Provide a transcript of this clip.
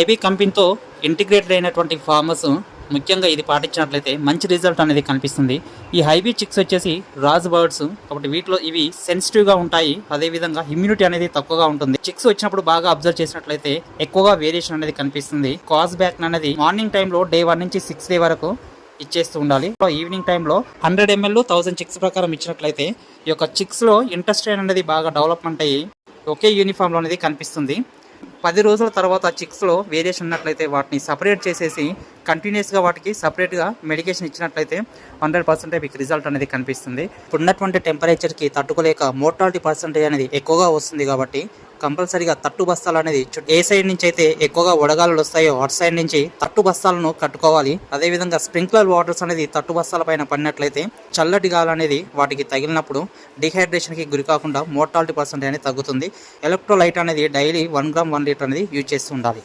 IB కంపెనీతో integrated అయినటువంటి farmers ముఖ్యంగా ఇది పాటించినట్లయితే మంచి రిజల్ట్ అనేది కనిపిస్తుంది. ఈ హైబీ చిక్స్ వచ్చేసి రాజ్ బర్డ్స్ కాబట్టి వీటిలో ఇవి సెన్సిటివ్గా ఉంటాయి. అదేవిధంగా ఇమ్యూనిటీ అనేది తక్కువగా ఉంటుంది. చిక్స్ వచ్చినప్పుడు బాగా అబ్జర్వ్ చేసినట్లయితే ఎక్కువగా వేరియేషన్ అనేది కనిపిస్తుంది. కాస్ బ్యాక్ అనేది మార్నింగ్ టైంలో డే 1 నుంచి 6 డే వరకు ఇచ్చేస్తూ ఉండాలి. ఈవినింగ్ టైంలో 100 ml 1000 చిక్స్ ప్రకారం ఇచ్చినట్లయితే ఈ యొక్క చిక్స్లో ఇంటెస్టైన్ అనేది బాగా డెవలప్మెంట్ అయ్యి ఒకే యూనిఫామ్లో అనేది కనిపిస్తుంది. 10 రోజుల తర్వాత చిక్స్లో వేరియేషన్ ఉన్నట్లయితే వాటిని సపరేట్ చేసేసి కంటిన్యూస్గా వాటికి సపరేట్గా మెడికేషన్ ఇచ్చినట్లయితే 100% మీకు రిజల్ట్ అనేది కనిపిస్తుంది. ఇప్పుడున్నటువంటి టెంపరేచర్కి తట్టుకోలేక మోర్టాలిటీ పర్సెంటేజ్ అనేది ఎక్కువగా వస్తుంది. కాబట్టి కంపల్సరీగా తట్టు బస్తాలు అనేది ఏ సైడ్ నుంచి అయితే ఎక్కువగా వడగాలు వస్తాయో అటు సైడ్ నుంచి తట్టు బస్తాలను కట్టుకోవాలి. అదేవిధంగా స్ప్రింక్లర్ వాటర్స్ అనేది తట్టు బస్తాల పైన పడినట్లయితే చల్లటి గాలి అనేది వాటికి తగిలినప్పుడు డిహైడ్రేషన్కి గురి కాకుండా మోర్టాలిటీ పర్సెంటేజ్ అనేది తగ్గుతుంది. ఎలక్ట్రోలైట్ అనేది డైలీ 1 గ్రామ్ 1 లీటర్ అనేది యూజ్ చేస్తూ ఉండాలి.